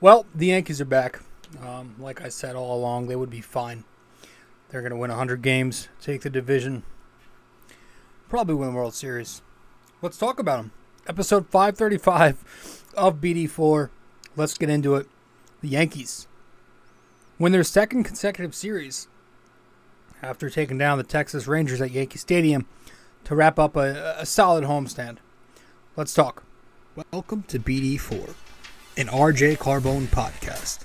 Well, the Yankees are back. Like I said all along, they would be fine. They're going to win 100 games, take the division, probably win the World Series. Let's talk about them. Episode 535 of BD4. Let's get into it. The Yankees win their second consecutive series after taking down the Texas Rangers at Yankee Stadium to wrap up a solid homestand. Let's talk. Welcome to BD4, an RJ Carbone podcast.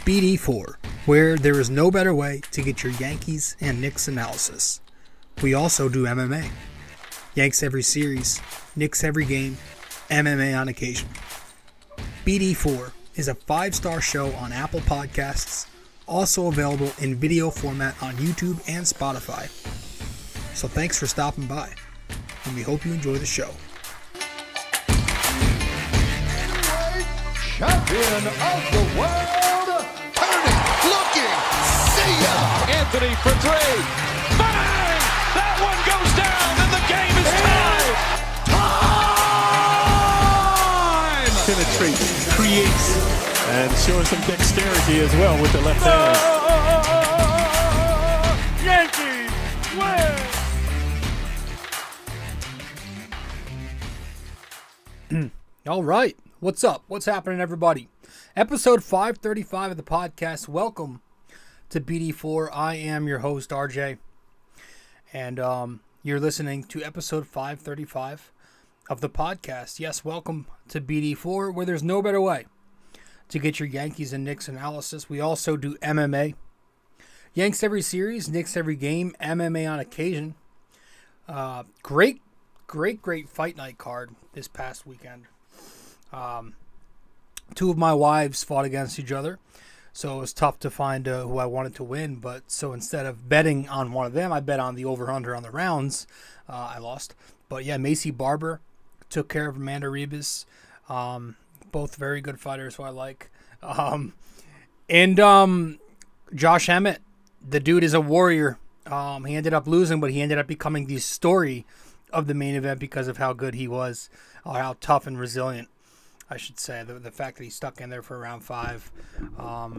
BD4, where there is no better way to get your Yankees and Knicks analysis. We also do MMA. Yanks every series, Knicks every game, MMA on occasion. BD4 is a 5-star show on Apple Podcasts, also available in video format on YouTube and Spotify. So thanks for stopping by, and we hope you enjoy the show. Champion of the world, turning, looking, see ya! Anthony for three, bang! That one goes down, and the game is tied! Time! Penetrates, creates, and showing some dexterity as well with the left hand. Yankees win! All right. What's up? What's happening, everybody? Episode 535 of the podcast. Welcome to BD4. I am your host, RJ. And you're listening to episode 535 of the podcast. Yes, welcome to BD4, where there's no better way to get your Yankees and Knicks analysis. We also do MMA. Yanks every series, Knicks every game, MMA on occasion. Great fight night card this past weekend. Two of my wives fought against each other, so it was tough to find who I wanted to win. But so instead of betting on one of them, I bet on the over/under on the rounds. I lost, but yeah, Macy Barber took care of Amanda Ribas. Both very good fighters who I like. And Josh Emmett, the dude is a warrior. He ended up losing, but he ended up becoming the story of the main event because of how good he was, or how tough and resilient, I should say. The fact that he stuck in there for round 5. I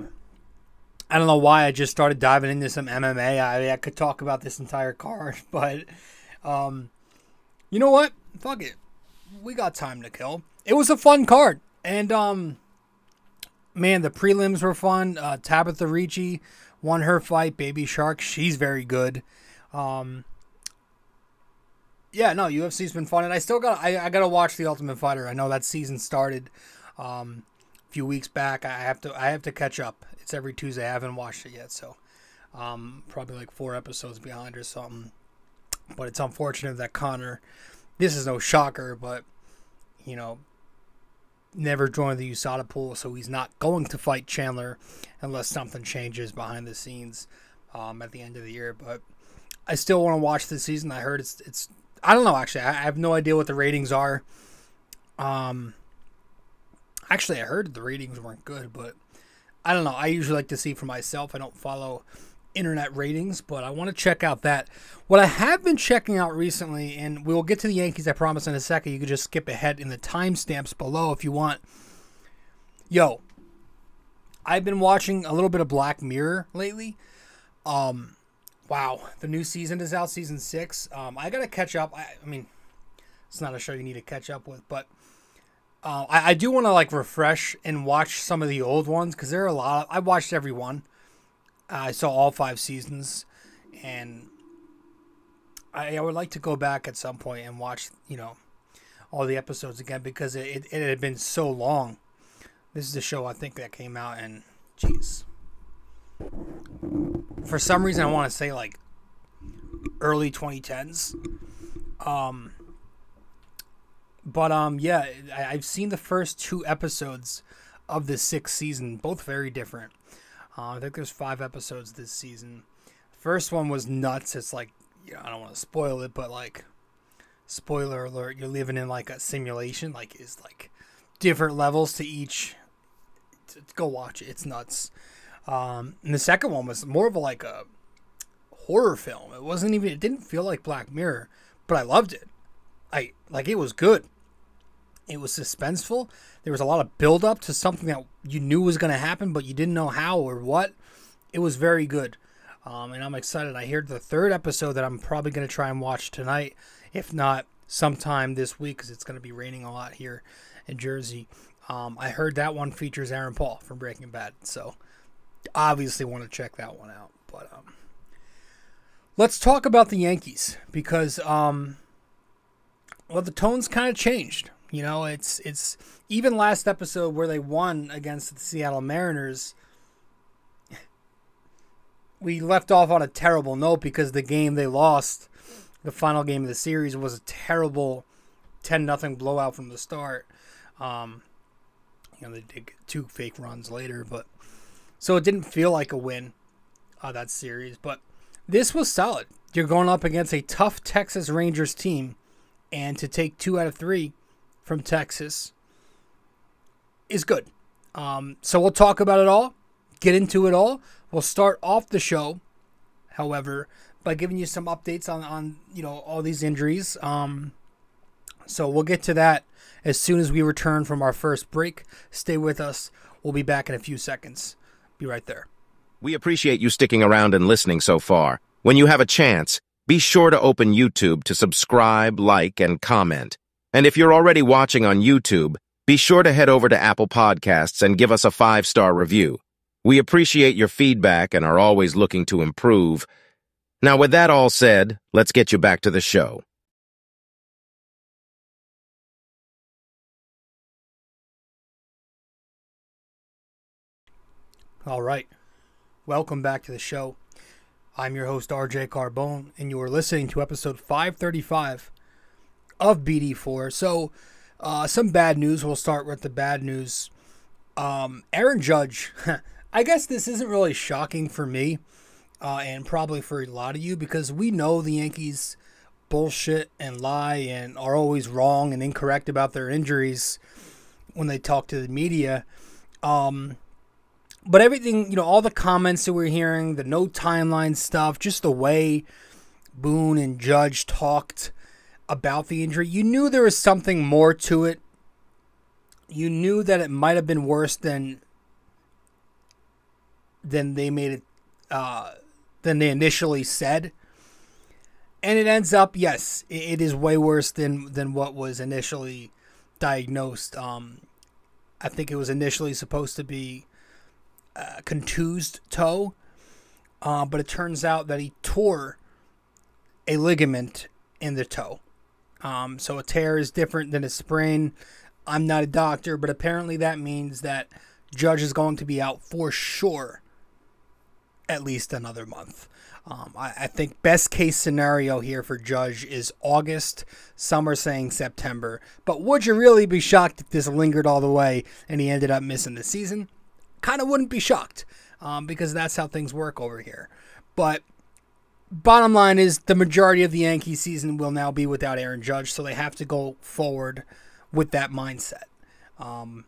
don't know why I just started diving into some MMA. I could talk about this entire card, but you know what? Fuck it. We got time to kill. It was a fun card. And, man, the prelims were fun. Tabitha Ricci won her fight. Baby Shark, she's very good. Yeah, no, UFC's been fun, and I still I gotta watch The Ultimate Fighter. I know that season started a few weeks back. I have to catch up. It's every Tuesday. I haven't watched it yet, so probably like 4 episodes behind or something. But it's unfortunate that Connor, this is no shocker, but you know, never joined the USADA pool, so he's not going to fight Chandler unless something changes behind the scenes at the end of the year. But I still want to watch this season. I heard it's I don't know, actually. I have no idea what the ratings are. Actually, I heard the ratings weren't good, but I don't know. I usually like to see for myself. I don't follow internet ratings, but I want to check out that. What I have been checking out recently, and we'll get to the Yankees, I promise, in a second. You can just skip ahead in the timestamps below if you want. Yo, I've been watching a little bit of Black Mirror lately. Wow, the new season is out, season 6. I gotta catch up. I mean, it's not a show you need to catch up with, but I do want to like refresh and watch some of the old ones because there are a lot. I watched every one. I saw all 5 seasons, and I would like to go back at some point and watch, you know, all the episodes again because it had been so long. This is the show I think that came out in, jeez. For some reason, I want to say like early 2010s. Yeah, I've seen the first 2 episodes of the 6th season, both very different. I think there's 5 episodes this season. First one was nuts. It's like, you know, I don't want to spoil it, but like, spoiler alert, you're living in like a simulation. Like, it's like different levels to each. Go watch it. It's nuts. And the second one was more of like a horror film. It didn't feel like Black Mirror, but I loved it. It was good. It was suspenseful. There was a lot of build-up to something that you knew was going to happen, but you didn't know how or what. It was very good, and I'm excited. I heard the third episode that I'm probably going to try and watch tonight, if not sometime this week, because it's going to be raining a lot here in Jersey. I heard that one features Aaron Paul from Breaking Bad, so obviously want to check that one out. But let's talk about the Yankees, because the tone's kind of changed. You know, it's even last episode where they won against the Seattle Mariners, we left off on a terrible note because the game they lost, the final game of the series, was a terrible 10-0 blowout from the start. They did get 2 fake runs later, but so it didn't feel like a win, that series. But this was solid. You're going up against a tough Texas Rangers team, and to take 2 out of 3 from Texas is good. So we'll talk about it all, get into it all. We'll start off the show, however, by giving you some updates on all these injuries. So we'll get to that as soon as we return from our first break. Stay with us. We'll be back in a few seconds. Be right there. We appreciate you sticking around and listening so far. When you have a chance, be sure to open YouTube to subscribe, like, and comment. And if you're already watching on YouTube, be sure to head over to Apple Podcasts and give us a 5-star review. We appreciate your feedback and are always looking to improve. Now, with that all said, let's get you back to the show. All right. Welcome back to the show. I'm your host, RJ Carbone, and you are listening to episode 535 of BD4. So, some bad news. We'll start with the bad news. Aaron Judge, I guess this isn't really shocking for me, and probably for a lot of you, because we know the Yankees bullshit and lie and are always wrong and incorrect about their injuries when they talk to the media. But everything, all the comments that we're hearing, the no timeline stuff, just the way Boone and Judge talked about the injury, you knew there was something more to it. You knew that it might have been worse than they made it, than they initially said. And it ends up, yes, it is way worse than what was initially diagnosed. I think it was initially supposed to be a contused toe, but it turns out that he tore a ligament in the toe. So a tear is different than a sprain. I'm not a doctor, but apparently that means that Judge is going to be out for sure at least another month. I think best case scenario here for Judge is August. Some are saying September. But would you really be shocked if this lingered all the way and he ended up missing the season? Kind of wouldn't be shocked, because that's how things work over here. But bottom line is the majority of the Yankee season will now be without Aaron Judge, so they have to go forward with that mindset. And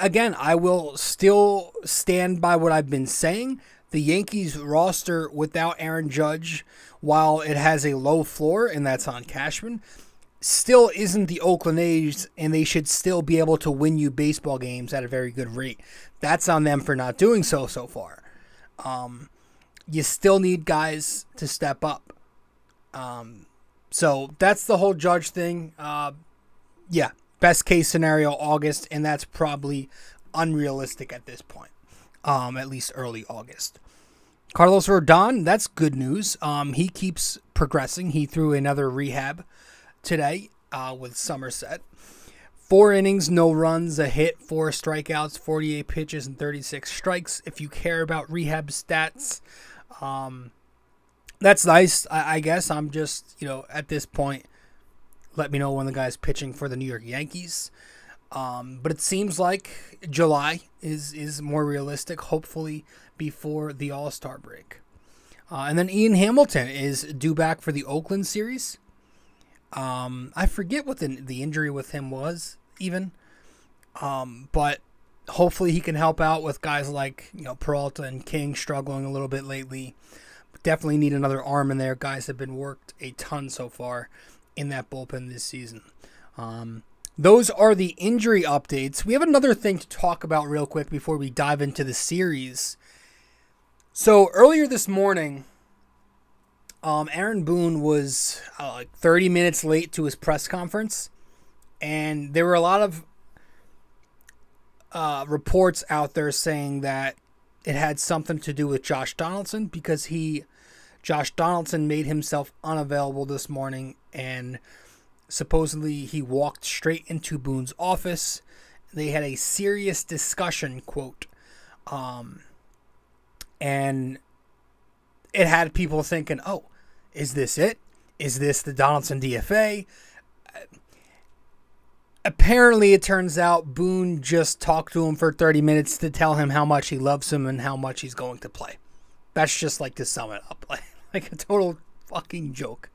again, I will still stand by what I've been saying. The Yankees roster without Aaron Judge, while it has a low floor, and that's on Cashman, still isn't the Oakland A's, and they should still be able to win you baseball games at a very good rate. That's on them for not doing so far. You still need guys to step up. So that's the whole Judge thing. Yeah, best case scenario, August, and that's probably unrealistic at this point. At least early August. Carlos Rodon, that's good news. He keeps progressing. He threw another rehab today with Somerset. 4 innings, no runs, a hit, 4 strikeouts, 48 pitches, and 36 strikes. If you care about rehab stats, that's nice. I guess I'm just, at this point, let me know when the guy's pitching for the New York Yankees. But it seems like July is more realistic, hopefully before the All-Star break. And then Ian Hamilton is due back for the Oakland series. I forget what the injury with him was even. But hopefully he can help out with guys like, Peralta and King struggling a little bit lately. Definitely need another arm in there. Guys have been worked a ton so far in that bullpen this season. those are the injury updates. We have another thing to talk about real quick before we dive into the series. So earlier this morning, Aaron Boone was like 30 minutes late to his press conference, and there were a lot of reports out there saying that it had something to do with Josh Donaldson because Josh Donaldson made himself unavailable this morning, and supposedly he walked straight into Boone's office. They had a serious discussion, quote, and it had people thinking, oh, is this it? Is this the Donaldson DFA? Apparently, it turns out Boone just talked to him for 30 minutes to tell him how much he loves him and how much he's going to play. That's just like to sum it up, like a total fucking joke.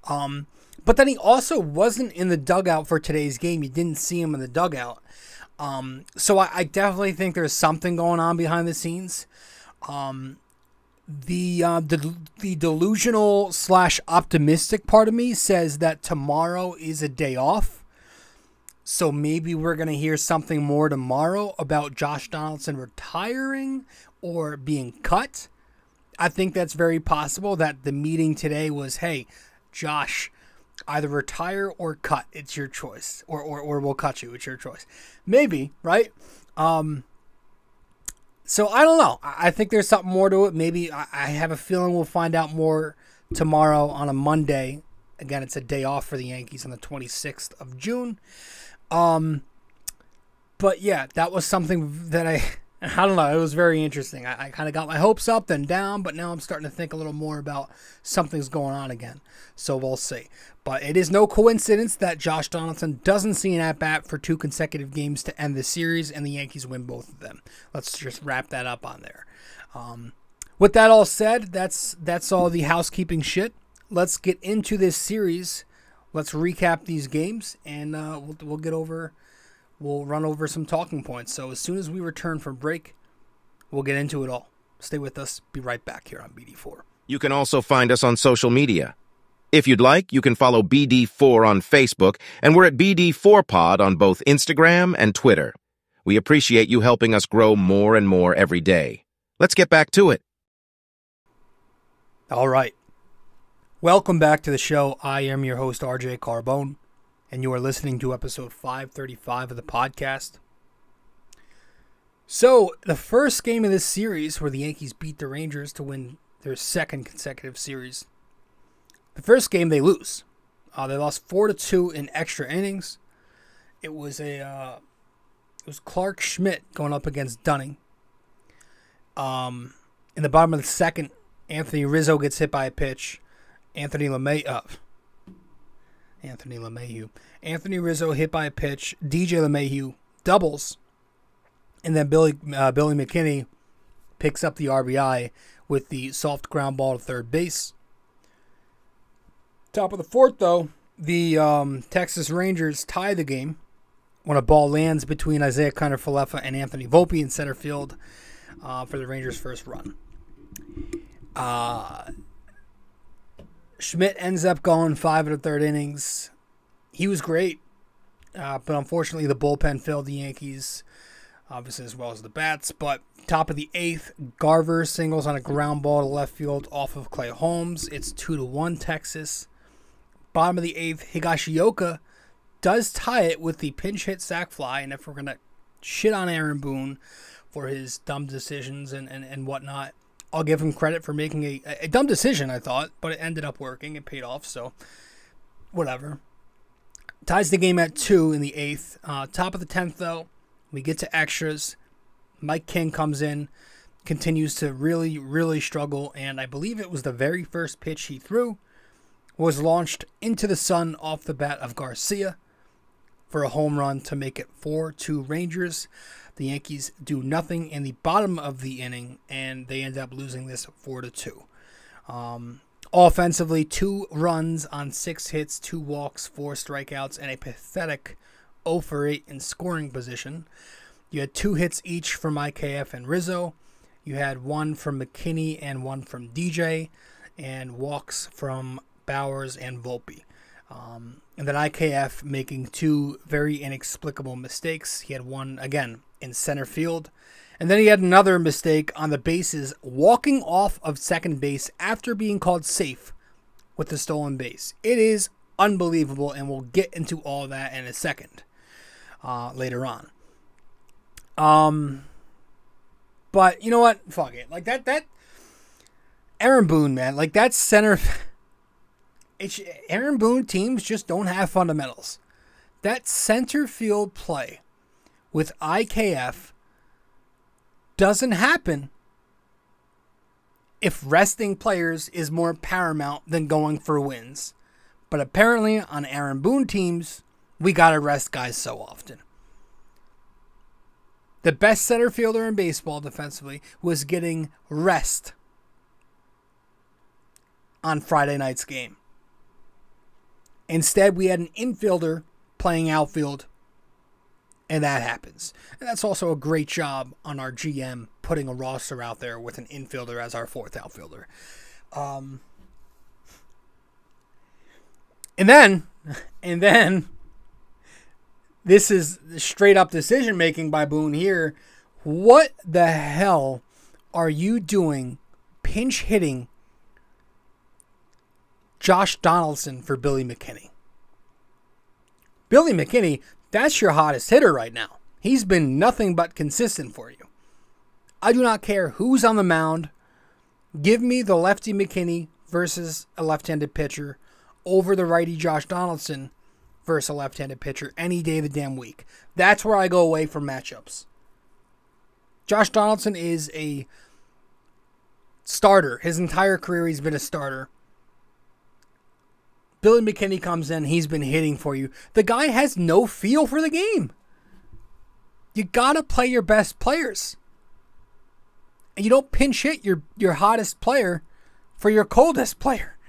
But then he also wasn't in the dugout for today's game. You didn't see him in the dugout. So I definitely think there's something going on behind the scenes. The delusional / optimistic part of me says that tomorrow is a day off. So maybe we're going to hear something more tomorrow about Josh Donaldson retiring or being cut. I think that's very possible that the meeting today was, hey, Josh, either retire or cut. It's your choice. Or we'll cut you. It's your choice. Maybe, right? So I don't know. I think there's something more to it. Maybe I have a feeling we'll find out more tomorrow on a Monday. Again, it's a day off for the Yankees on the 26th of June. But yeah, that was something that I don't know. It was very interesting. I kind of got my hopes up then down, but now I'm starting to think a little more about something's going on again. So we'll see. But it is no coincidence that Josh Donaldson doesn't see an at-bat for 2 consecutive games to end the series, and the Yankees win both of them. Let's just wrap that up on there. With that all said, that's all the housekeeping shit. Let's get into this series. Let's recap these games, and we'll run over some talking points. So as soon as we return from break, we'll get into it all. Stay with us. Be right back here on BD4. You can also find us on social media. If you'd like, you can follow BD4 on Facebook, and we're at BD4Pod on both Instagram and Twitter. We appreciate you helping us grow more and more every day. Let's get back to it. All right. Welcome back to the show. I am your host, RJ Carbone, and you are listening to episode 535 of the podcast. So, the first game of this series where the Yankees beat the Rangers to win their second consecutive series. The first game they lose. They lost 4-2 in extra innings. It was Clark Schmidt going up against Dunning. In the bottom of the second, Anthony Rizzo gets hit by a pitch. Anthony Rizzo hit by a pitch. DJ LeMahieu doubles. And then Billy McKinney picks up the RBI with the soft ground ball to third base. Top of the fourth, though, the Texas Rangers tie the game when a ball lands between Isaiah Kiner-Falefa and Anthony Volpe in center field for the Rangers' first run. Schmidt ends up going 5 1/3 innings. He was great, but unfortunately the bullpen failed the Yankees, obviously as well as the bats. But top of the 8th, Garver singles on a ground ball to left field off of Clay Holmes. It's 2-1 Texas. Bottom of the 8th, Higashioka does tie it with the pinch hit sac fly. And if we're going to shit on Aaron Boone for his dumb decisions and whatnot, I'll give him credit for making a dumb decision, I thought, but it ended up working. It paid off, so whatever. Ties the game at 2 in the 8th. Top of the 10th, though, we get to extras. Mike King comes in, continues to really, really struggle, and I believe it was the very first pitch he threw was launched into the sun off the bat of Garcia for a home run to make it 4-2 Rangers. The Yankees do nothing in the bottom of the inning, and they end up losing this 4-2. Offensively, 2 runs on 6 hits, 2 walks, 4 strikeouts, and a pathetic 0 for 8 in scoring position. You had 2 hits each from IKF and Rizzo. You had 1 from McKinney and 1 from DJ, and walks from Bowers and Volpe. And And then IKF making two very inexplicable mistakes. He had one, again, in center field. And then he had another mistake on the bases, walking off of second base after being called safe with the stolen base. It is unbelievable, and we'll get into all that in a second later on. But you know what? Fuck it. Like that Aaron Boone, man. Like that center. Aaron Boone teams just don't have fundamentals. That center field play with IKF doesn't happen if resting players is more paramount than going for wins. But apparently on Aaron Boone teams, we gotta rest guys so often. The best center fielder in baseball defensively was getting rest on Friday night's game. Instead, we had an infielder playing outfield, and that happens. And that's also a great job on our GM putting a roster out there with an infielder as our fourth outfielder. And then, this is straight up decision making by Boone here. What the hell are you doing pinch hitting Josh Donaldson for Billy McKinney? Billy McKinney, that's your hottest hitter right now. He's been nothing but consistent for you. I do not care who's on the mound. Give me the lefty McKinney versus a left-handed pitcher over the righty Josh Donaldson versus a left-handed pitcher any day of the damn week. That's where I go away from matchups. Josh Donaldson is a starter. His entire career he's been a starter. Billy McKinney comes in, he's been hitting for you. The guy has no feel for the game. You gotta play your best players. And you don't pinch hit your hottest player for your coldest player.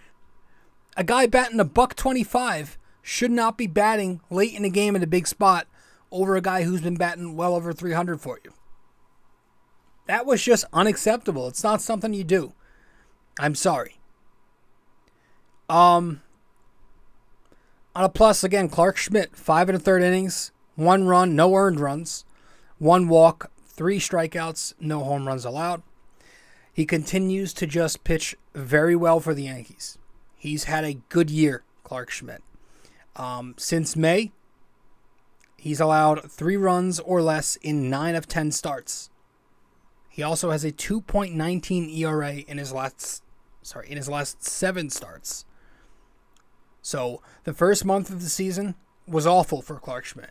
A guy batting $125 should not be batting late in the game in a big spot over a guy who's been batting well over 300 for you. That was just unacceptable. It's not something you do. I'm sorry. On a plus, again, Clark Schmidt, 5 1/3 innings, 1 run, no earned runs, 1 walk, 3 strikeouts, no home runs allowed. He continues to just pitch very well for the Yankees. He's had a good year, Clark Schmidt. Since May, he's allowed 3 runs or less in 9 of 10 starts. He also has a 2.19 ERA in his last 7 starts. So the first month of the season was awful for Clark Schmidt.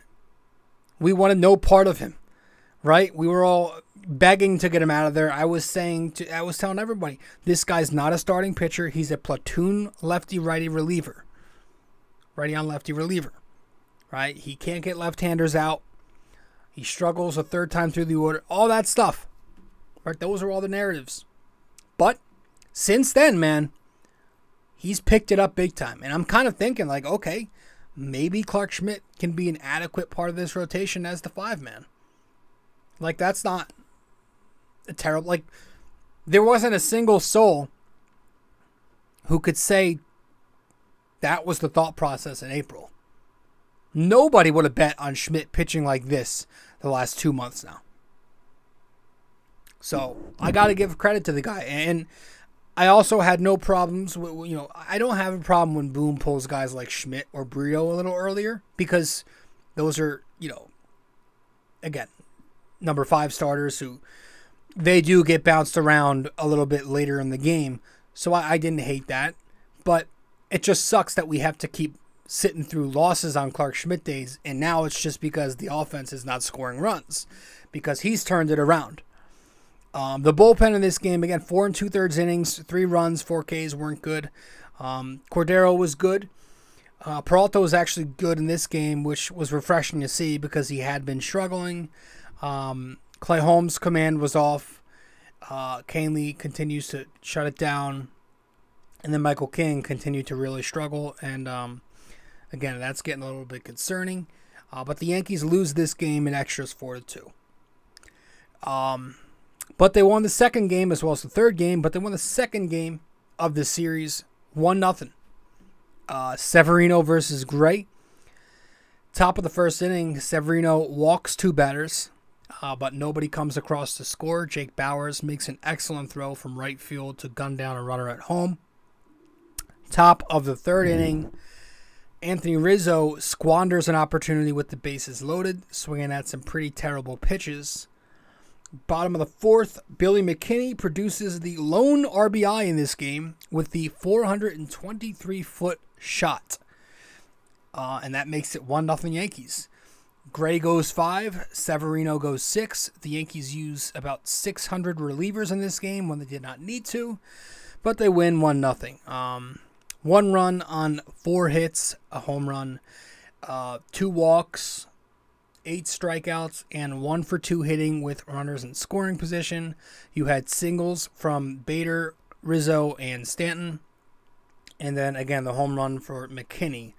We wanted no part of him, right? We were all begging to get him out of there. I was telling everybody, this guy's not a starting pitcher. He's a platoon lefty-righty reliever. Righty on lefty reliever, right? He can't get left-handers out. He struggles a third time through the order. All that stuff, right? Those are all the narratives. But since then, man, he's picked it up big time. And I'm kind of thinking like, okay, maybe Clark Schmidt can be an adequate part of this rotation as the 5-man. Like, that's not a terrible... Like, there wasn't a single soul who could say that was the thought process in April. Nobody would have bet on Schmidt pitching like this the last 2 months now. So, I got to give credit to the guy. And I also had no problems with, I don't have a problem when Boone pulls guys like Schmidt or Brio a little earlier, because those are, again, number 5 starters who they do get bounced around a little bit later in the game. So I didn't hate that, but it just sucks that we have to keep sitting through losses on Clark Schmidt days. And now it's just because the offense is not scoring runs, because he's turned it around. The bullpen in this game, again, 4 2/3 innings, 3 runs, 4 Ks weren't good. Cordero was good. Peralta was actually good in this game, which was refreshing to see because he had been struggling. Clay Holmes' command was off. Kahnle continues to shut it down. And then Michael King continued to really struggle. And again, that's getting a little bit concerning. But the Yankees lose this game in extras 4-2. But they won the second game as well as the third game. But they won the second game of the series 1-0. Severino versus Gray. Top of the first inning, Severino walks 2 batters, but nobody comes across to score. Jake Bauers makes an excellent throw from right field to gun down a runner at home. Top of the third inning, Anthony Rizzo squanders an opportunity with the bases loaded, swinging at some pretty terrible pitches. Bottom of the fourth, Billy McKinney produces the lone RBI in this game with the 423-foot shot. And that makes it 1-0 Yankees. Gray goes 5, Severino goes 6. The Yankees use about 600 relievers in this game when they did not need to, but they win 1-0. 1 run on 4 hits, a home run, 2 walks, 8 strikeouts, and 1 for 2 hitting with runners in scoring position. You had singles from Bader, Rizzo, and Stanton, and then again the home run for McKinney.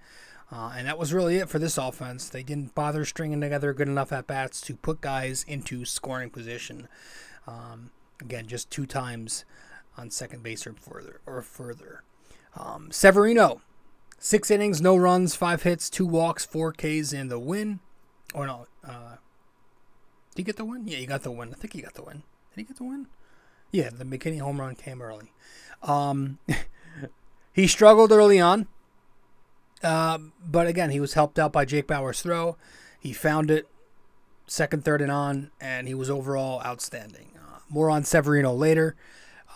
And that was really it for this offense. They didn't bother stringing together good enough at-bats to put guys into scoring position. Again, just 2 times on second base or further. Severino, 6 innings, no runs, 5 hits, 2 walks, 4 Ks, and the win. Or no, did he get the win? Yeah, he got the win. I think he got the win. Did he get the win? Yeah, the McKinney home run came early. He struggled early on. But again, he was helped out by Jake Bauers' throw. He found it second, third, and on, and he was overall outstanding. More on Severino later.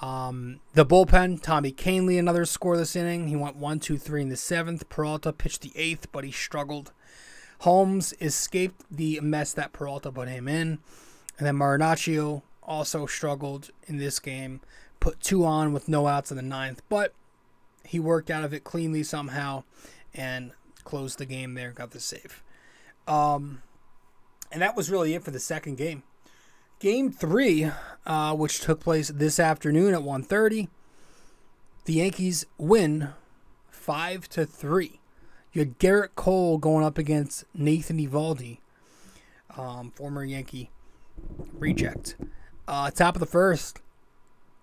The bullpen, Tommy Kahnle, another scoreless inning. He went 1-2-3 in the 7th. Peralta pitched the 8th, but he struggled. Holmes escaped the mess that Peralta put him in. And then Marinaccio also struggled in this game. Put 2 on with no outs in the 9th, but he worked out of it cleanly somehow and closed the game there, got the save. And that was really it for the second game. Game 3, which took place this afternoon at 1:30, the Yankees win 5-3. You had Garrett Cole going up against Nathan Eovaldi, former Yankee reject. Top of the first,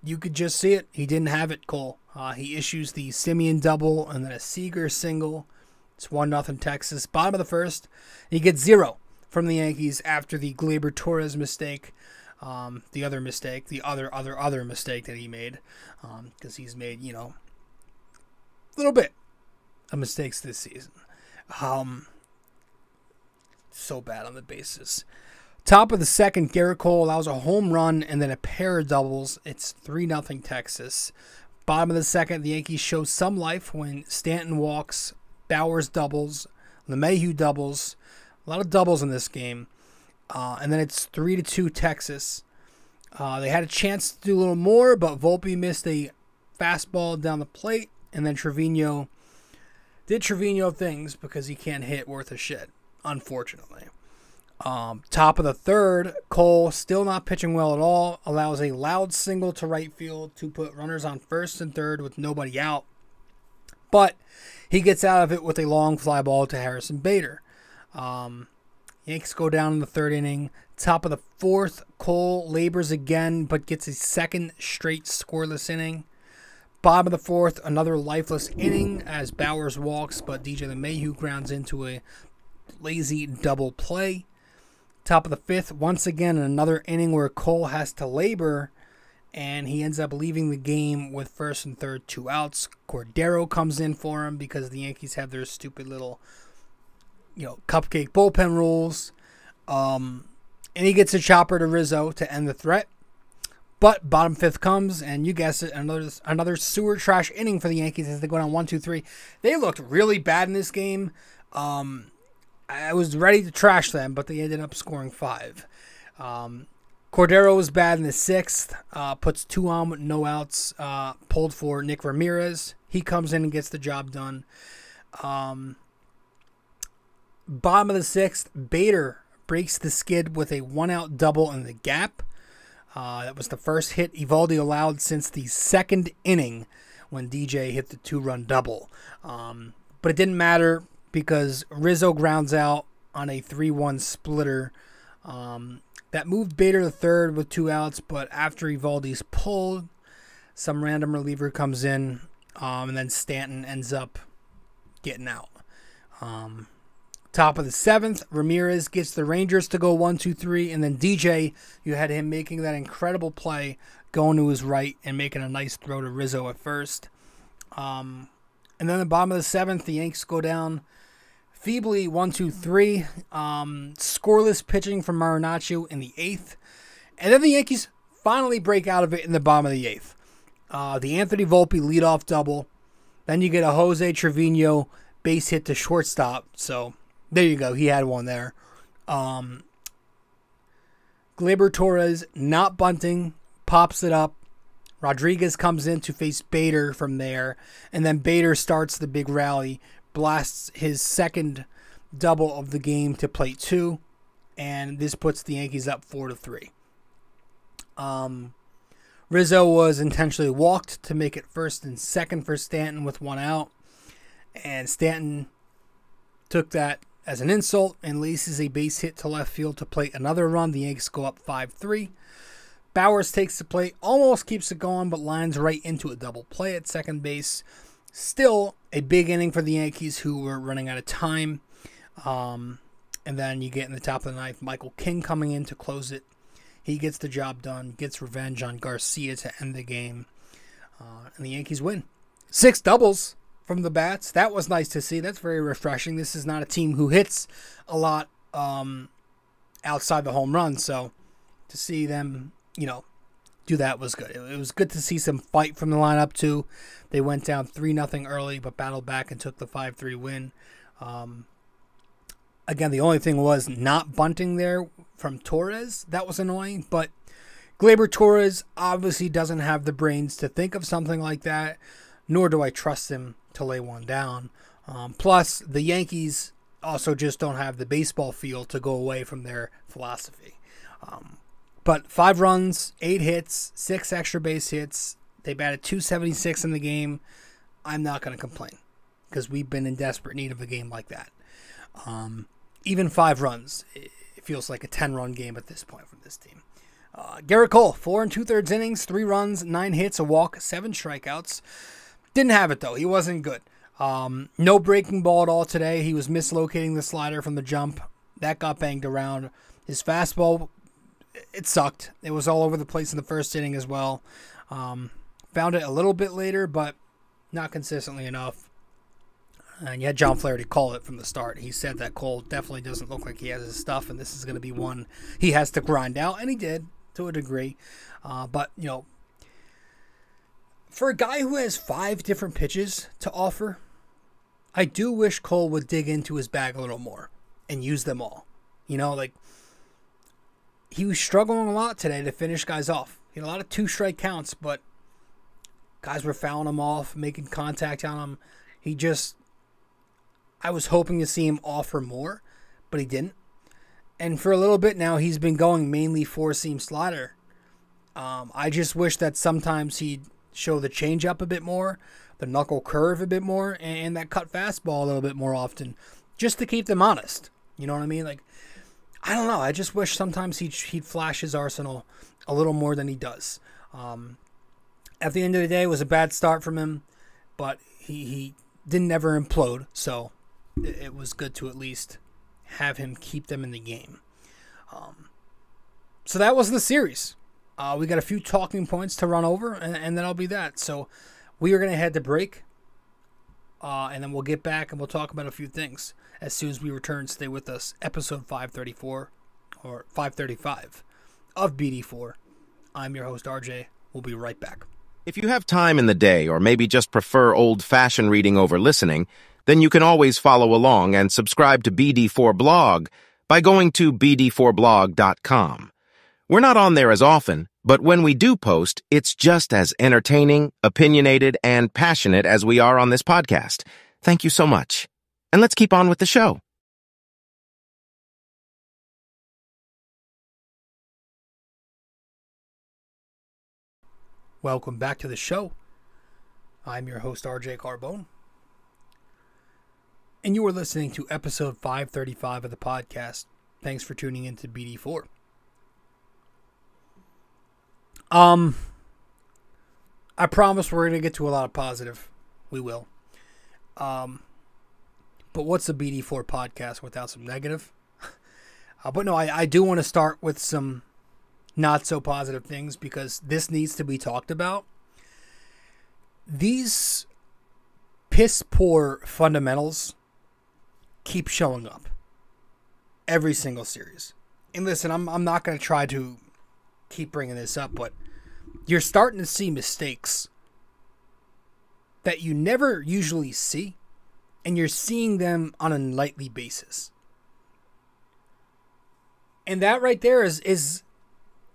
you could just see it. He didn't have it, Cole. He issues the Simeon double and then a Seager single. It's 1-0 Texas. Bottom of the first, he gets 0 from the Yankees after the Gleyber Torres mistake. The other mistake that he made. Because he's made, a little bit of mistakes this season. So bad on the bases. Top of the second, Garrett Cole allows a home run and then a pair of doubles. It's 3-0 Texas. Bottom of the second, the Yankees show some life when Stanton walks, Bauers doubles, LeMahieu doubles. A lot of doubles in this game. And then it's 3-2 Texas. They had a chance to do a little more, but Volpe missed a fastball down the plate. And then Trevino did Trevino things because he can't hit worth a shit, unfortunately. Top of the third, Cole, still not pitching well at all, allows a loud single to right field to put runners on first and third with nobody out. But he gets out of it with a long fly ball to Harrison Bader. Yankees go down in the third inning. Top of the fourth, Cole labors again, but gets a second straight scoreless inning. Bottom of the fourth, another lifeless inning as Bauers walks, but DJ LeMahieu grounds into a lazy double play. Top of the fifth, once again, another inning where Cole has to labor, and he ends up leaving the game with first and third 2 outs. Cordero comes in for him because the Yankees have their stupid little, cupcake bullpen rules. And he gets a chopper to Rizzo to end the threat. But bottom fifth comes, and you guessed it, another sewer trash inning for the Yankees as they go down 1-2-3. They looked really bad in this game. I was ready to trash them, but they ended up scoring 5. Cordero was bad in the 6th. Puts 2 on with no outs. Pulled for Nick Ramirez. He comes in and gets the job done. Bottom of the 6th, Bader breaks the skid with a 1-out double in the gap. That was the first hit Eovaldi allowed since the second inning when DJ hit the 2-run double. But it didn't matter because Rizzo grounds out on a 3-1 splitter. That moved Bader to third with 2 outs, but after Eovaldi's pulled, some random reliever comes in, and then Stanton ends up getting out. Top of the 7th, Ramirez gets the Rangers to go 1-2-3, and then DJ, you had him making that incredible play, going to his right and making a nice throw to Rizzo at first. And then the bottom of the 7th, the Yanks go down feebly 1-2-3. Scoreless pitching from Marinaccio in the 8th. And then the Yankees finally break out of it in the bottom of the 8th. The Anthony Volpe leadoff double. Then you get a Jose Trevino base hit to shortstop. So there you go. He had one there. Gleyber Torres not bunting, pops it up. Rodriguez comes in to face Bader from there. And then Bader starts the big rally, blasts his second double of the game to plate 2. And this puts the Yankees up 4-3. Rizzo was intentionally walked to make it 1st and 2nd for Stanton with 1 out. And Stanton took that as an insult and laces a base hit to left field to plate another run. The Yankees go up 5-3. Bowers takes the plate, almost keeps it going, but lines right into a double play at second base. Still a big inning for the Yankees, who were running out of time. And then you get in the top of the 9th, Michael King coming in to close it. He gets the job done, gets revenge on Garcia to end the game. And the Yankees win. 6 doubles from the bats. That was nice to see. That's very refreshing. This is not a team who hits a lot outside the home run. So to see them, do that was good. It was good to see some fight from the lineup too. They went down 3-0 early, but battled back and took the 5-3 win. Again, the only thing was not bunting there from Torres. That was annoying, but Gleyber Torres obviously doesn't have the brains to think of something like that, nor do I trust him to lay one down. Plus, the Yankees also just don't have the baseball feel to go away from their philosophy. But 5 runs, 8 hits, 6 extra base hits. They batted .276 in the game. I'm not going to complain because we've been in desperate need of a game like that. Even 5 runs, it feels like a 10-run game at this point from this team. Garrett Cole, 4 2/3 innings, 3 runs, 9 hits, a walk, 7 strikeouts. Didn't have it, though. He wasn't good. No breaking ball at all today. He was mislocating the slider from the jump. That got banged around. His fastball, it sucked. It was all over the place in the first inning as well. Found it a little bit later, but not consistently enough. And you had John Flaherty call it from the start. He said that Cole definitely doesn't look like he has his stuff, and this is going to be one he has to grind out, and he did to a degree. But, for a guy who has 5 different pitches to offer, I do wish Cole would dig into his bag a little more and use them all. He was struggling a lot today to finish guys off. He had a lot of 2-strike counts, but guys were fouling him off, making contact on him. I was hoping to see him offer more, but he didn't. And for a little bit now, he's been going mainly 4-seam slider. I just wish that sometimes he'd show the changeup a bit more, the knuckle curve a bit more, and that cut fastball a little bit more often, just to keep them honest. You know what I mean? I don't know. I just wish sometimes he'd flash his arsenal a little more than he does. At the end of the day, it was a bad start from him, but he didn't ever implode, so it was good to at least have him keep them in the game. So that was the series. We got a few talking points to run over, and that'll be that. So we are going to head to break, and then we'll get back and we'll talk about a few things as soon as we return. Stay with us. Episode 534 or 535 of BD4. I'm your host, RJ. We'll be right back. If you have time in the day or maybe just prefer old-fashioned reading over listening, then you can always follow along and subscribe to BD4 Blog by going to bd4blog.com. We're not on there as often, but when we do post, it's just as entertaining, opinionated, and passionate as we are on this podcast. Thank you so much. And let's keep on with the show. Welcome back to the show. I'm your host, RJ Carbone. And you are listening to episode 535 of the podcast. Thanks for tuning in to BD4. I promise we're going to get to a lot of positive. We will. But what's a BD4 podcast without some negative? But no, I do want to start with some not so positive things because this needs to be talked about. These piss poor fundamentals keep showing up every single series. And listen, I'm not going to try to keep bringing this up, but you're starting to see mistakes that you never usually see, and you're seeing them on a nightly basis. And that right there is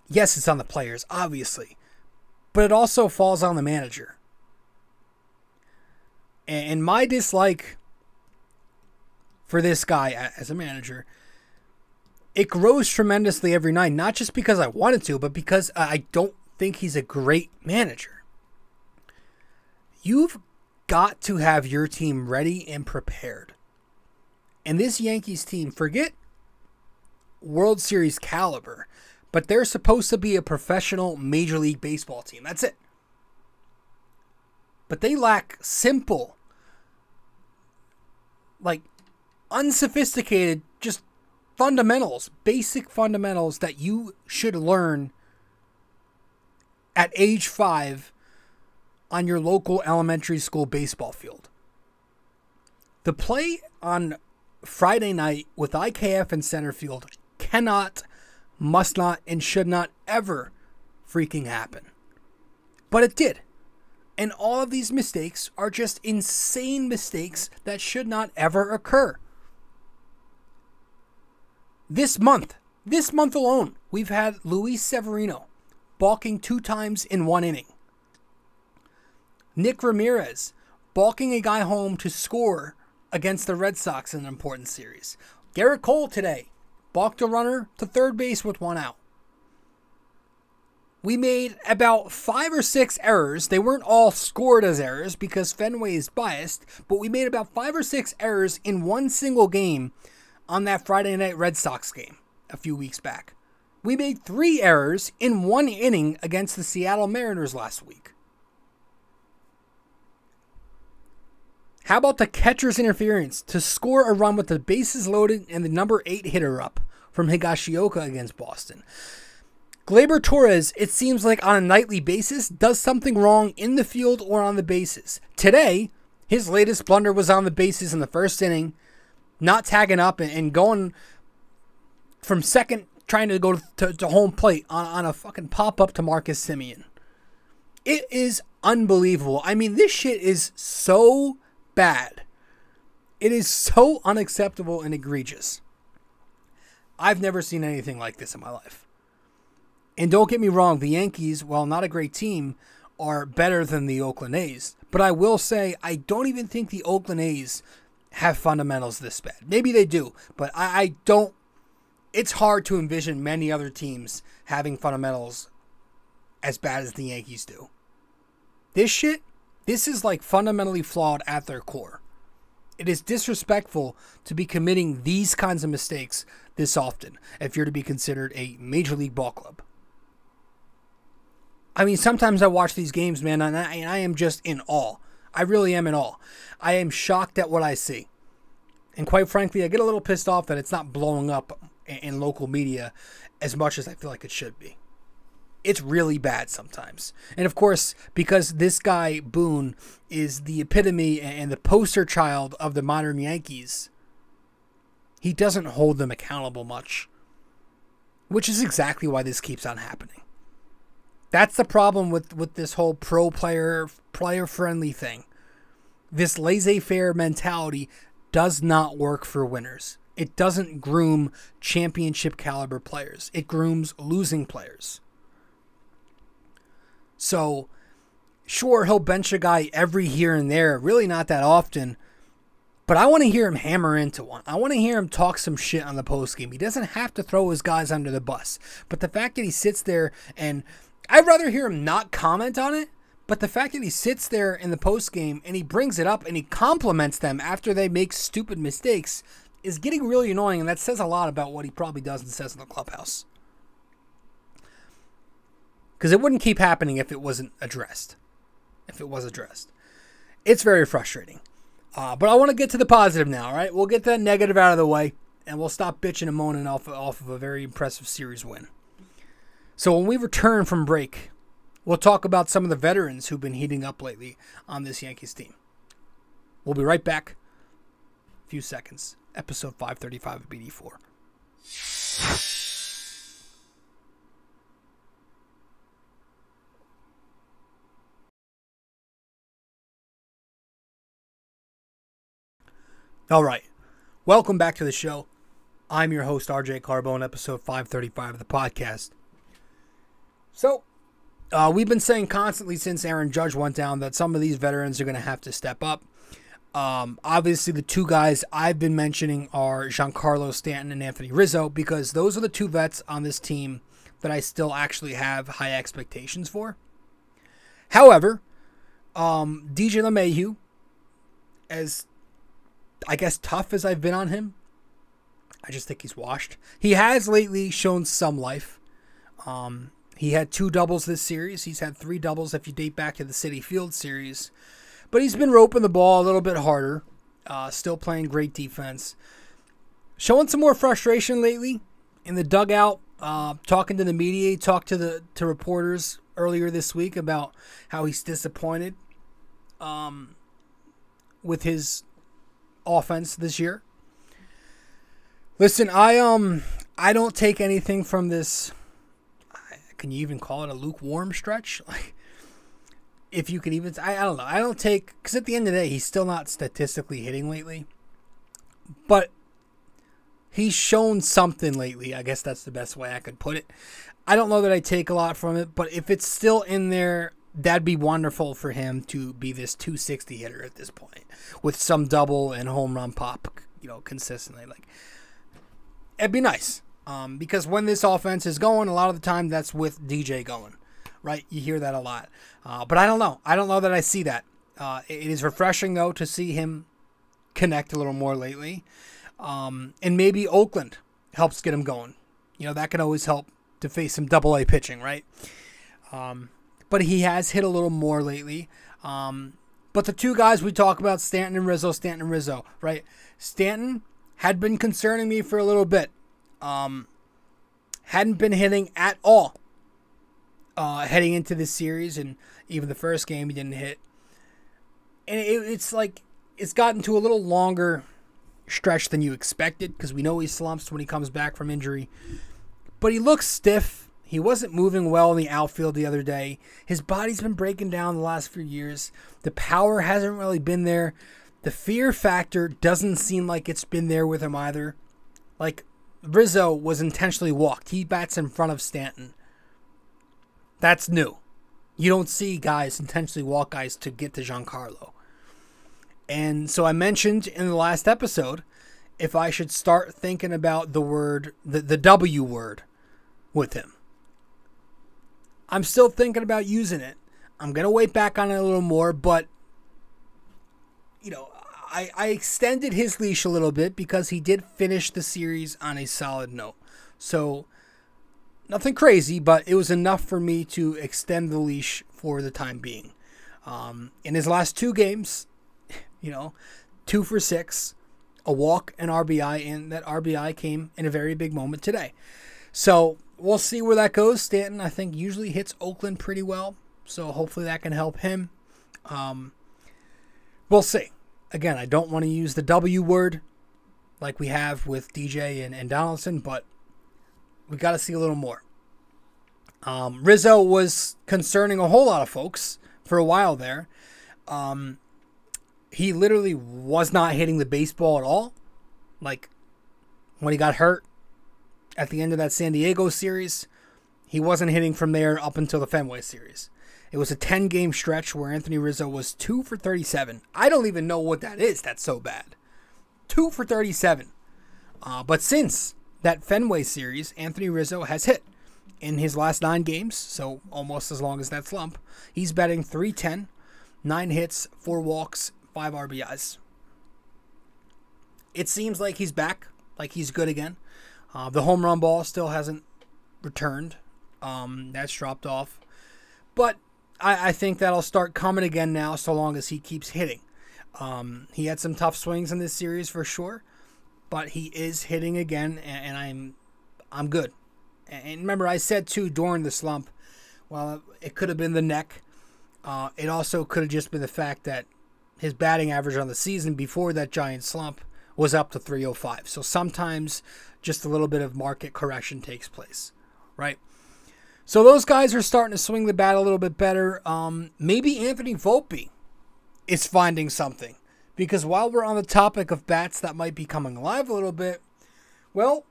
yes, it's on the players, obviously, but it also falls on the manager. And my dislike for this guy as a manager, it grows tremendously every night, not just because I wanted to, but because I don't think he's a great manager. You've got to have your team ready and prepared. And this Yankees team, forget World Series caliber, but they're supposed to be a professional Major League Baseball team. That's it. But they lack simple, like unsophisticated, just fundamentals, basic fundamentals that you should learn at age 5 on your local elementary school baseball field. The play on Friday night with IKF in center field cannot, must not, and should not ever freaking happen. But it did. And all of these mistakes are just insane mistakes that should not ever occur. This month alone, we've had Luis Severino balking 2 times in 1 inning. Nick Ramirez balking a guy home to score against the Red Sox in an important series. Garrett Cole today balked a runner to third base with 1 out. We made about 5 or 6 errors. They weren't all scored as errors because Fenway is biased, but we made about 5 or 6 errors in one single game on that Friday night Red Sox game a few weeks back. We made 3 errors in 1 inning against the Seattle Mariners last week. How about the catcher's interference to score a run with the bases loaded and the number 8 hitter up from Higashioka against Boston? Gleyber Torres, it seems like on a nightly basis, does something wrong in the field or on the bases. Today, his latest blunder was on the bases in the first inning, not tagging up and going from second, trying to go to home plate on a fucking pop-up to Marcus Semien. It is unbelievable. I mean, this shit is so bad. It is so unacceptable and egregious. I've never seen anything like this in my life. And don't get me wrong, the Yankees, while not a great team, are better than the Oakland A's. But I will say, I don't even think the Oakland A's have fundamentals this bad. Maybe they do, but I don't. It's hard to envision many other teams having fundamentals as bad as the Yankees do. This is like fundamentally flawed at their core. It is disrespectful to be committing these kinds of mistakes this often if you're to be considered a major league ball club. I mean, sometimes I watch these games, man, and I am just in awe. I really am in awe. I am shocked at what I see. And quite frankly, I get a little pissed off that it's not blowing up in local media as much as I feel like it should be. It's really bad sometimes. And of course, because this guy, Boone, is the epitome and the poster child of the modern Yankees, he doesn't hold them accountable much. Which is exactly why this keeps on happening. That's the problem with this whole player-friendly thing. This laissez-faire mentality does not work for winners. It doesn't groom championship caliber players. It grooms losing players. So, sure, he'll bench a guy every here and there, really not that often, but I want to hear him hammer into one. I want to hear him talk some shit on the postgame. He doesn't have to throw his guys under the bus, but the fact that he sits there and I'd rather hear him not comment on it, but the fact that he sits there in the postgame and he brings it up and he compliments them after they make stupid mistakes is getting really annoying, and that says a lot about what he probably does and says in the clubhouse. Because it wouldn't keep happening if it wasn't addressed. If it was addressed. It's very frustrating. But I want to get to the positive now, all right? We'll get that negative out of the way, and we'll stop bitching and moaning off of a very impressive series win. So when we return from break, we'll talk about some of the veterans who've been heating up lately on this Yankees team. We'll be right back. A few seconds. Episode 535 of BD4. All right. Welcome back to the show. I'm your host, RJ Carbone, episode 535 of the podcast. So, we've been saying constantly since Aaron Judge went down that some of these veterans are going to have to step up. Obviously, the two guys I've been mentioning are Giancarlo Stanton and Anthony Rizzo, because those are the two vets on this team that I still actually have high expectations for. However, DJ LeMahieu, as I guess tough as I've been on him, I just think he's washed. He has lately shown some life. He had 2 doubles this series. He's had 3 doubles if you date back to the Citi Field series. But he's been roping the ball a little bit harder. Still playing great defense. Showing some more frustration lately in the dugout. Talking to the media. He talked to reporters earlier this week about how he's disappointed with his offense this year. Listen, I don't take anything from this. Can you even call it a lukewarm stretch? Like, if you can even, I don't know. I don't take, because at the end of the day, he's still not statistically hitting lately. But he's shown something lately. I guess that's the best way I could put it. I don't know that I take a lot from it, but if it's still in there, that'd be wonderful for him to be this 260 hitter at this point, with some double and home run pop, consistently. Like, it'd be nice. Because when this offense is going, a lot of the time that's with DJ going, right? You hear that a lot. But I don't know. I don't know that I see that. It is refreshing, though, to see him connect a little more lately. And maybe Oakland helps get him going. That can always help to face some double-A pitching, right? But he has hit a little more lately. But the two guys we talk about, Stanton and Rizzo, right? Stanton had been concerning me for a little bit. Hadn't been hitting at all heading into this series, and even the first game he didn't hit. And it's like it's gotten to a little longer stretch than you expected, because we know he slumps when he comes back from injury. But he looks stiff. He wasn't moving well in the outfield the other day. His body's been breaking down the last few years. The power hasn't really been there. The fear factor doesn't seem like it's been there with him either. Like, Rizzo was intentionally walked. He bats in front of Stanton. That's new. You don't see guys intentionally walk guys to get to Giancarlo. And so I mentioned in the last episode if I should start thinking about the word, the W word with him. I'm still thinking about using it. I'm going to wait back on it a little more, but, I extended his leash a little bit because he did finish the series on a solid note. So, nothing crazy, but it was enough for me to extend the leash for the time being. In his last 2 games, 2 for 6, a walk, and RBI, and that RBI came in a very big moment today. So, we'll see where that goes. Stanton, I think, usually hits Oakland pretty well, so hopefully that can help him. We'll see. Again, I don't want to use the W word like we have with DJ and Donaldson, but we got to see a little more. Rizzo was concerning a whole lot of folks for a while there. He literally was not hitting the baseball at all. Like, when he got hurt at the end of that San Diego series, he wasn't hitting from there up until the Fenway series. It was a 10-game stretch where Anthony Rizzo was 2 for 37. I don't even know what that is. That's so bad. 2 for 37. But since that Fenway series, Anthony Rizzo has hit in his last 9 games, so almost as long as that slump. He's batting .310, 9 hits, 4 walks, 5 RBIs. It seems like he's back, like he's good again. The home run ball still hasn't returned. That's dropped off. But I think that'll start coming again now, so long as he keeps hitting. He had some tough swings in this series for sure, but he is hitting again, and I'm good. And remember, I said too during the slump, well, it could have been the neck. It also could have just been the fact that his batting average on the season before that giant slump was up to 305. So sometimes just a little bit of market correction takes place, right? So those guys are starting to swing the bat a little bit better. Maybe Anthony Volpe is finding something. Because while we're on the topic of bats that might be coming alive a little bit, well,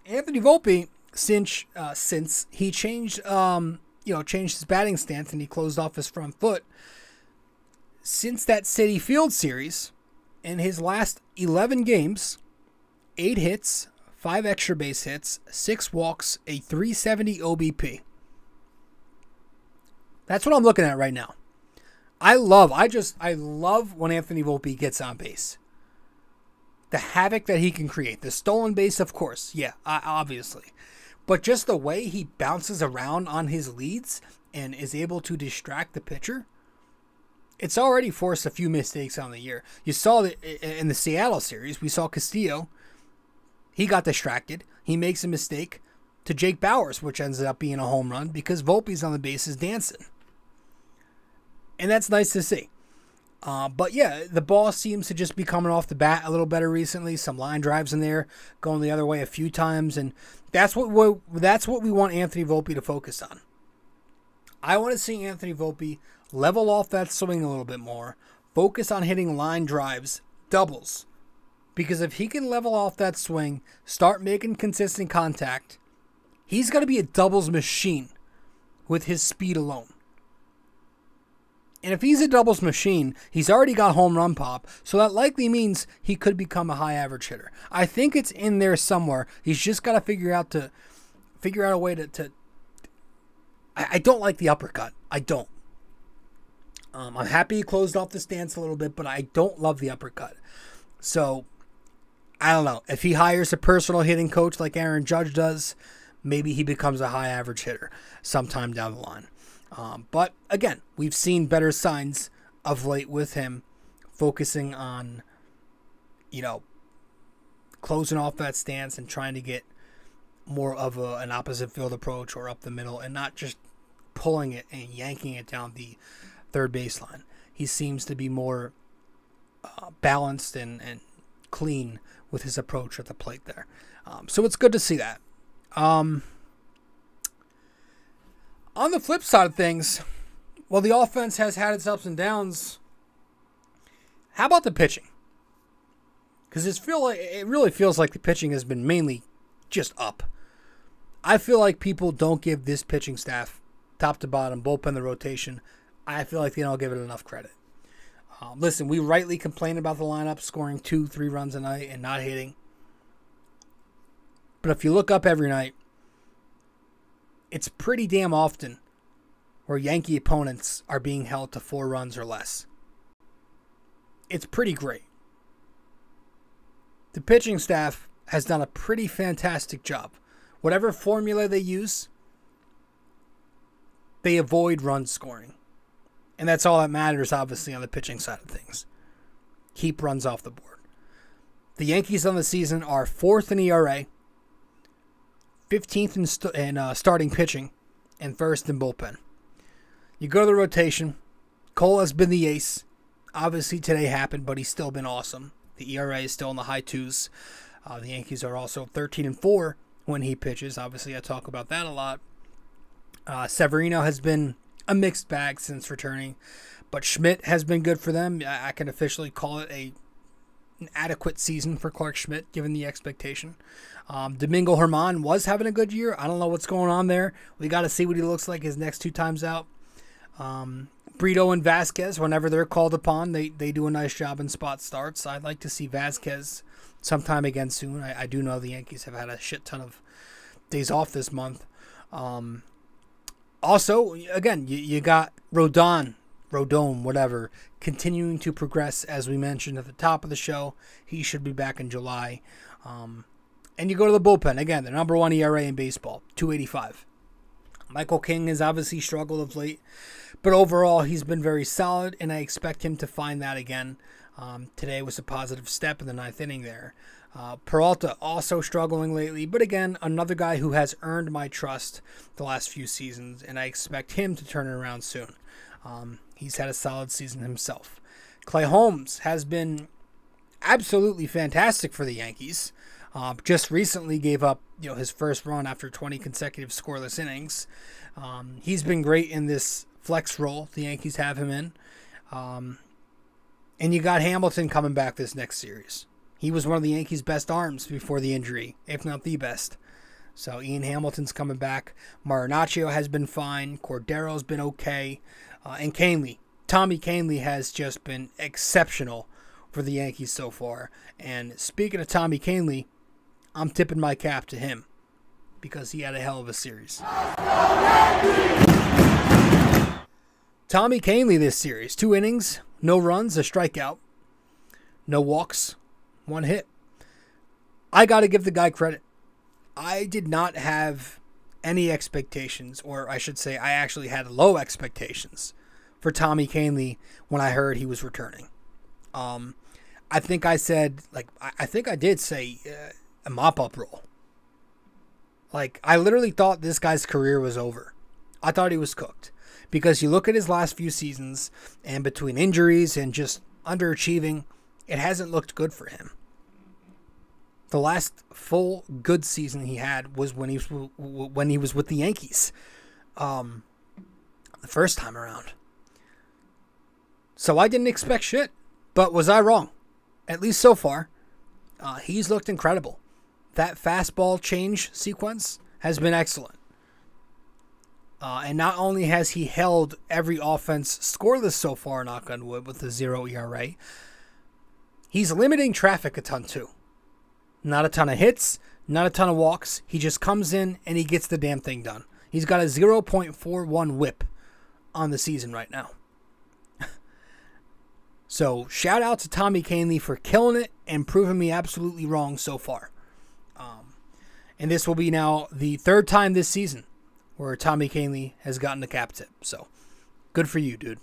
Anthony Volpe, since he changed his batting stance and he closed off his front foot, since that Citi Field series, in his last 11 games, 8 hits, 5 extra base hits, 6 walks, a 370 OBP. That's what I'm looking at right now. I love when Anthony Volpe gets on base. The havoc that he can create. The stolen base, of course. Yeah, obviously. But just the way he bounces around on his leads and is able to distract the pitcher, it's already forced a few mistakes on the year. You saw that in the Seattle series. We saw Castillo. He got distracted. He makes a mistake to Jake Bauers, which ends up being a home run because Volpe's on the bases dancing. And that's nice to see. But yeah, the ball seems to just be coming off the bat a little better recently. Some line drives in there, going the other way a few times, and that's what we want Anthony Volpe to focus on. I want to see Anthony Volpe level off that swing a little bit more, focus on hitting line drives, doubles, because if he can level off that swing, start making consistent contact, he's going to be a doubles machine with his speed alone. And if he's a doubles machine, he's already got home run pop, so that likely means he could become a high average hitter. I think it's in there somewhere. He's just got to figure out a way to. I don't like the uppercut. I don't. I'm happy he closed off the stance a little bit, but I don't love the uppercut. So I don't know. If he hires a personal hitting coach like Aaron Judge does, maybe he becomes a high average hitter sometime down the line. But again, we've seen better signs of late with him focusing on, closing off that stance and trying to get more of an opposite field approach or up the middle and not just pulling it and yanking it down the third baseline. He seems to be more balanced and clean with his approach at the plate there. So it's good to see that. On the flip side of things, while the offense has had its ups and downs, how about the pitching? Because it really feels like the pitching has been mainly just up. I feel like people don't give this pitching staff, top to bottom, bullpen, the rotation, I feel like they don't give it enough credit. Listen, we rightly complain about the lineup scoring 2-3 runs a night and not hitting. But if you look up every night, it's pretty damn often where Yankee opponents are being held to 4 runs or less. It's pretty great. The pitching staff has done a pretty fantastic job. Whatever formula they use, they avoid run scoring. And that's all that matters, obviously, on the pitching side of things. Keep runs off the board. The Yankees on the season are 4th in ERA, 15th in starting pitching, and 1st in bullpen. You go to the rotation. Cole has been the ace. Obviously today happened, but he's still been awesome. The ERA is still in the high 2s. The Yankees are also 13-4 when he pitches. Obviously I talk about that a lot. Severino has been a mixed bag since returning, but Schmidt has been good for them. I can officially call it an adequate season for Clark Schmidt, given the expectation. Domingo Germán was having a good year. I don't know what's going on there. We got to see what he looks like his next 2 times out. Brito and Vasquez, whenever they're called upon, they do a nice job in spot starts. I'd like to see Vasquez sometime again soon. I do know the Yankees have had a shit ton of days off this month. Also, again, you got Rodon, whatever, continuing to progress, as we mentioned at the top of the show. He should be back in July. And you go to the bullpen. Again, the number 1 ERA in baseball, 2.85. Michael King has obviously struggled of late, but overall he's been very solid, and I expect him to find that again. Today was a positive step in the ninth inning there. Peralta also struggling lately, but again, another guy who has earned my trust the last few seasons, and I expect him to turn it around soon. He's had a solid season himself. Clay Holmes has been absolutely fantastic for the Yankees. Just recently gave up his first run after 20 consecutive scoreless innings. He's been great in this flex role the Yankees have him in. And you got Hamilton coming back this next series. He was one of the Yankees' best arms before the injury, if not the best. So Ian Hamilton's coming back. Marinaccio has been fine. Cordero's been okay. And Kahnle. Tommy Kahnle has just been exceptional for the Yankees so far. And speaking of Tommy Kahnle, I'm tipping my cap to him because he had a hell of a series. Tommy Kahnle this series, 2 innings, no runs, a strikeout, no walks, 1 hit. I got to give the guy credit. I did not have any expectations, or I should say I actually had low expectations for Tommy Kahnle when I heard he was returning. I think I said, I think I did say a mop-up role. I literally thought this guy's career was over. I thought he was cooked. Because you look at his last few seasons, and between injuries and just underachieving, it hasn't looked good for him. The last full good season he had was when he was with the Yankees, the first time around. So I didn't expect shit, but was I wrong? At least so far, he's looked incredible. That fastball change sequence has been excellent. And not only has he held every offense scoreless so far, knock on wood, with a 0 ERA, he's limiting traffic a ton too. Not a ton of hits, not a ton of walks. He just comes in and he gets the damn thing done. He's got a 0.41 whip on the season right now. So shout out to Tommy Kahnle for killing it and proving me absolutely wrong so far. And this will be now the 3rd time this season where Tommy Kahnle has gotten a cap tip. So, good for you, dude.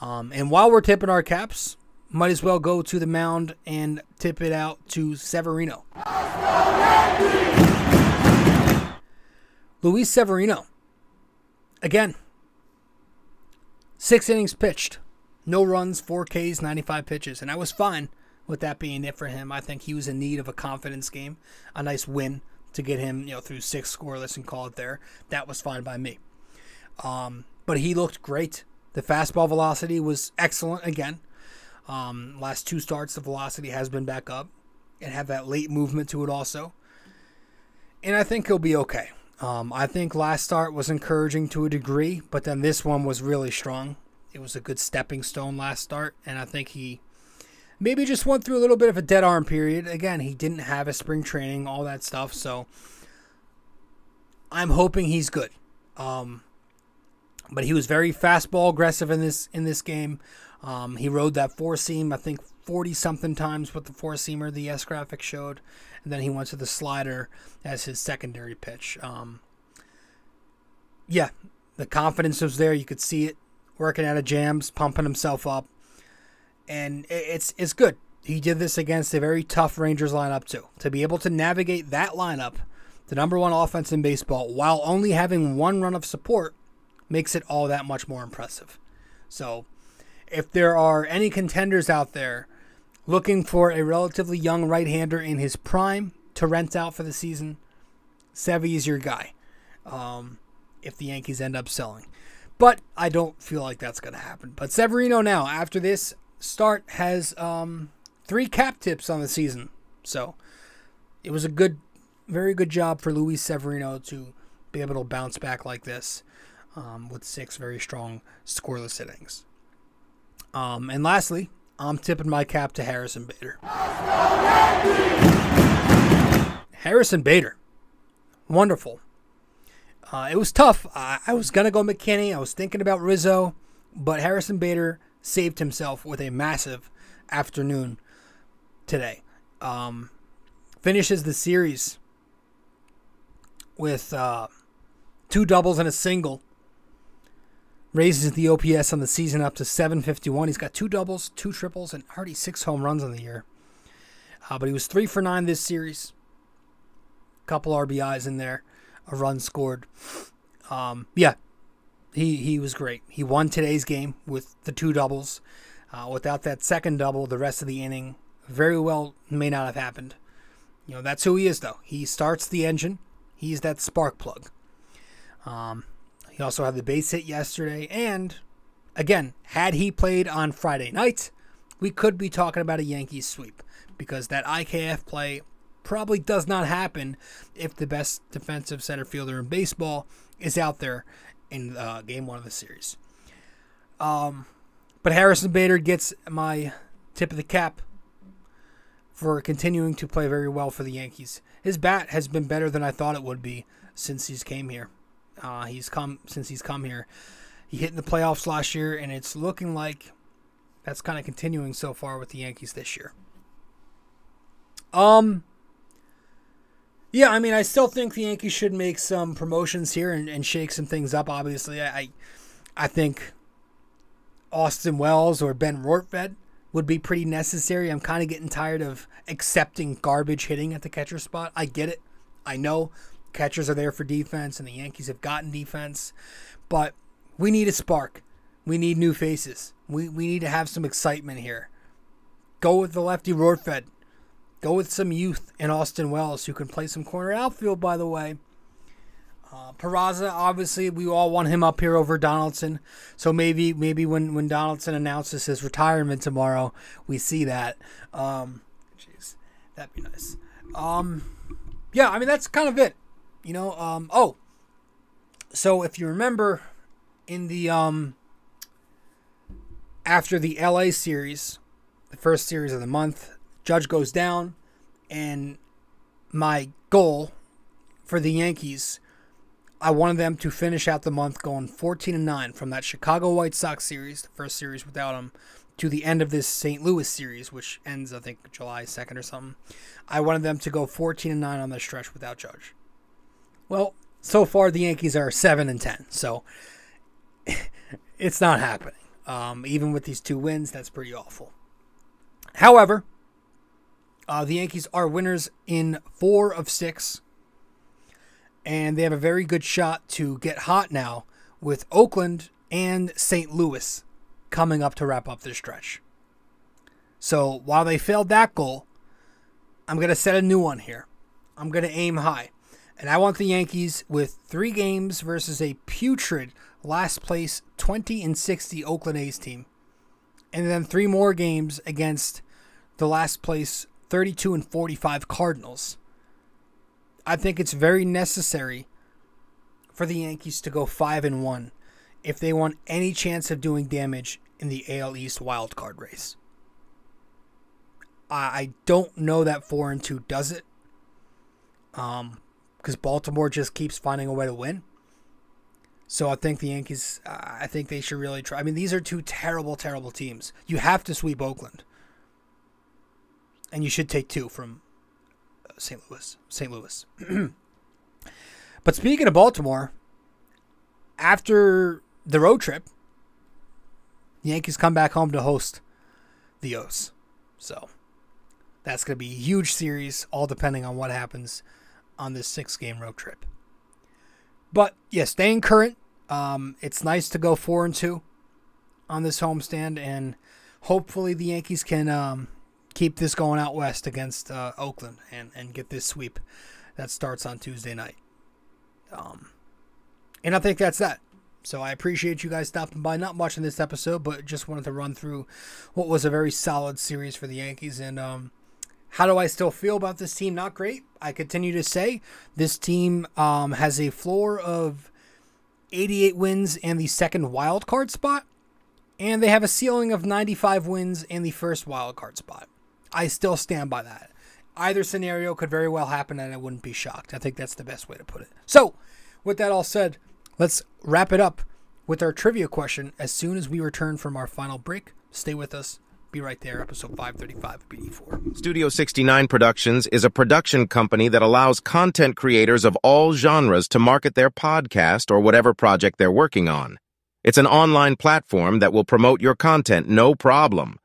And while we're tipping our caps, might as well go to the mound and tip it out to Severino. Luis Severino. Again, 6 innings pitched. No runs, 4 Ks, 95 pitches. And I was fine with that being it for him. I think he was in need of a confidence game. A nice win to get him, through 6 scoreless and call it there. That was fine by me. But he looked great. The fastball velocity was excellent again. Last 2 starts, the velocity has been back up. It had that late movement to it also. And I think he'll be okay. I think last start was encouraging to a degree, but then this one was really strong. It was a good stepping stone last start, and I think he maybe just went through a little bit of a dead arm period. Again, he didn't have a spring training, all that stuff. So I'm hoping he's good. But he was very fastball aggressive in this game. He rode that 4-seam, I think 40-something times with the 4-seamer the S graphic showed. And then he went to the slider as his secondary pitch. Yeah, the confidence was there. You could see it working out of jams, pumping himself up. And it's good. He did this against a very tough Rangers lineup too. To be able to navigate that lineup, the number 1 offense in baseball, while only having 1 run of support, makes it all that much more impressive. So if there are any contenders out there looking for a relatively young right-hander in his prime to rent out for the season, Sevy is your guy. If the Yankees end up selling. But I don't feel like that's going to happen. But Severino now, after this start, has 3 cap tips on the season. So it was a very good job for Luis Severino to be able to bounce back like this with 6 very strong scoreless innings. And lastly, I'm tipping my cap to Harrison Bader. Harrison Bader. Wonderful. It was tough. I was going to go McKinney. I was thinking about Rizzo. But Harrison Bader saved himself with a massive afternoon today. Finishes the series with 2 doubles and a single. Raises the OPS on the season up to 751. He's got 2 doubles, 2 triples, and already 6 home runs on the year. But he was 3 for 9 this series. Couple RBIs in there. A run scored. He was great. He won today's game with the 2 doubles. Without that second double, the rest of the inning very well may not have happened. You know, that's who he is, though. He starts the engine. He's that spark plug. He also had the base hit yesterday. And, again, had he played on Friday night, we could be talking about a Yankees sweep. Because that IKF play probably does not happen if the best defensive center fielder in baseball is out there in Game 1 of the series. But Harrison Bader gets my tip of the cap for continuing to play very well for the Yankees. His bat has been better than I thought it would be since he's came here. Since he's come here. He hit in the playoffs last year, and it's looking like that's kind of continuing so far with the Yankees this year. Yeah, I mean, I still think the Yankees should make some promotions here and shake some things up. Obviously, I think Austin Wells or Ben Rortvedt would be pretty necessary. I'm kind of getting tired of accepting garbage hitting at the catcher spot. I get it. I know catchers are there for defense, and the Yankees have gotten defense, but we need a spark. We need new faces. We need to have some excitement here. Go with the lefty Rortvedt. Go with some youth in Austin Wells who can play some corner outfield, by the way. Peraza, obviously, we all want him up here over Donaldson. So maybe when Donaldson announces his retirement tomorrow, we see that. Jeez, that'd be nice. Yeah, I mean, that's kind of it. You know, so if you remember in the, after the LA series, the first series of the month, Judge goes down, and my goal for the Yankees, I wanted them to finish out the month going 14-9 from that Chicago White Sox series, the first series without him, to the end of this St. Louis series, which ends, I think, July 2nd or something. I wanted them to go 14-9 on the stretch without Judge. Well, so far the Yankees are 7-10, so it's not happening. Even with these 2 wins, that's pretty awful. However, the Yankees are winners in 4 of 6. And they have a very good shot to get hot now with Oakland and St. Louis coming up to wrap up this stretch. So while they failed that goal, I'm going to set a new one here. I'm going to aim high. And I want the Yankees with 3 games versus a putrid last place 20-60 Oakland A's team. And then 3 more games against the last place 32-45 Cardinals. I think it's very necessary for the Yankees to go 5-1 if they want any chance of doing damage in the AL East wildcard race. I don't know that 4-2 does it, because Baltimore just keeps finding a way to win. So I think the Yankees, I think they should really try. I mean, these are 2 terrible, terrible teams. You have to sweep Oakland. And you should take 2 from St. Louis. But speaking of Baltimore, after the road trip, the Yankees come back home to host the O's. So that's going to be a huge series, all depending on what happens on this 6-game road trip. But, yeah, staying current. It's nice to go 4-2 on this homestand, and hopefully the Yankees can keep this going out west against Oakland and get this sweep that starts on Tuesday night. And I think that's that. So I appreciate you guys stopping by. Not much in this episode, but just wanted to run through what was a very solid series for the Yankees. And how do I still feel about this team? Not great. I continue to say this team has a floor of 88 wins and the second wild card spot. And they have a ceiling of 95 wins and the first wild card spot. I still stand by that. Either scenario could very well happen, and I wouldn't be shocked. I think that's the best way to put it. So, with that all said, let's wrap it up with our trivia question as soon as we return from our final break. Stay with us Be right there, episode 535 of BD4. Studio 69 Productions is a production company that allows content creators of all genres to market their podcast or whatever project they're working on. It's an online platform that will promote your content, no problem.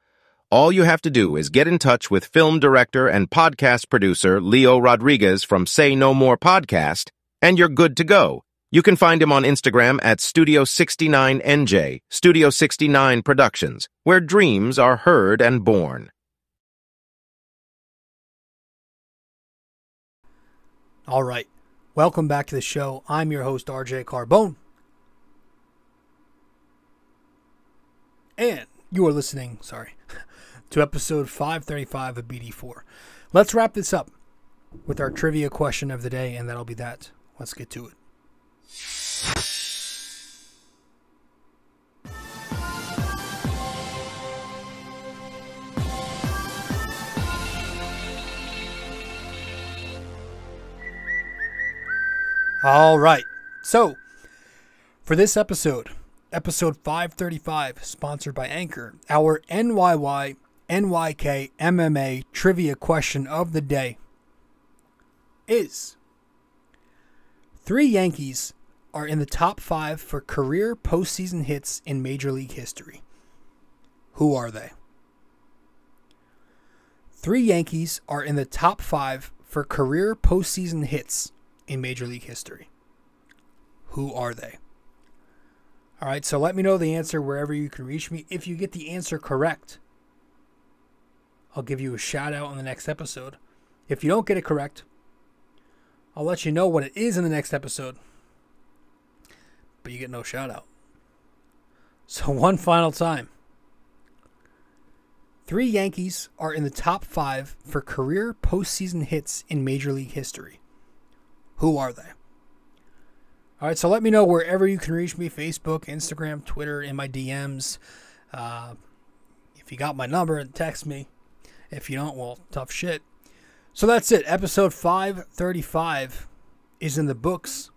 All you have to do is get in touch with film director and podcast producer Leo Rodriguez from Say No More Podcast, and you're good to go. You can find him on Instagram at Studio 69NJ, Studio 69 Productions, where dreams are heard and born. All right. Welcome back to the show. I'm your host, RJ Carbone. And you are listening, to episode 535 of BD4. Let's wrap this up with our trivia question of the day, and that'll be that. Let's get to it. All right. So, for this episode 535, sponsored by Anchor, our NYY-NYK-MMA trivia question of the day is: 3 Yankees are in the top 5 for career postseason hits in Major League history. Who are they? 3 Yankees are in the top 5 for career postseason hits in Major League history. Who are they? All right, so let me know the answer wherever you can reach me. If you get the answer correct, I'll give you a shout out in the next episode. If you don't get it correct, I'll let you know what it is in the next episode, but you get no shout out. So one final time. 3 Yankees are in the top 5 for career postseason hits in Major League history. Who are they? All right, so let me know wherever you can reach me: Facebook, Instagram, Twitter, in my DMs. If you got my number, text me. If you don't, well, tough shit. So that's it. Episode 535 is in the books.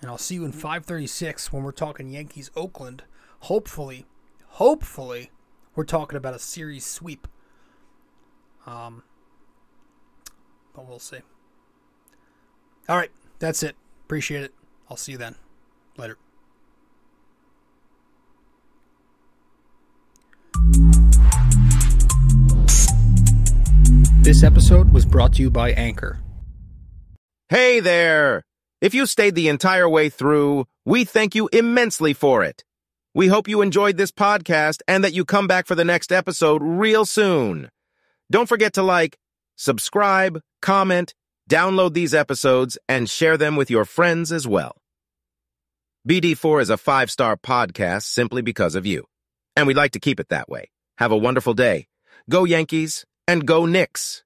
And I'll see you in 536 when we're talking Yankees Oakland. Hopefully, we're talking about a series sweep. But we'll see. All right, that's it. Appreciate it. I'll see you then. Later. This episode was brought to you by Anchor. Hey there! If you stayed the entire way through, we thank you immensely for it. We hope you enjoyed this podcast and that you come back for the next episode real soon. Don't forget to like, subscribe, comment, download these episodes, and share them with your friends as well. BD4 is a 5-star podcast simply because of you, and we'd like to keep it that way. Have a wonderful day. Go Yankees, and go Knicks!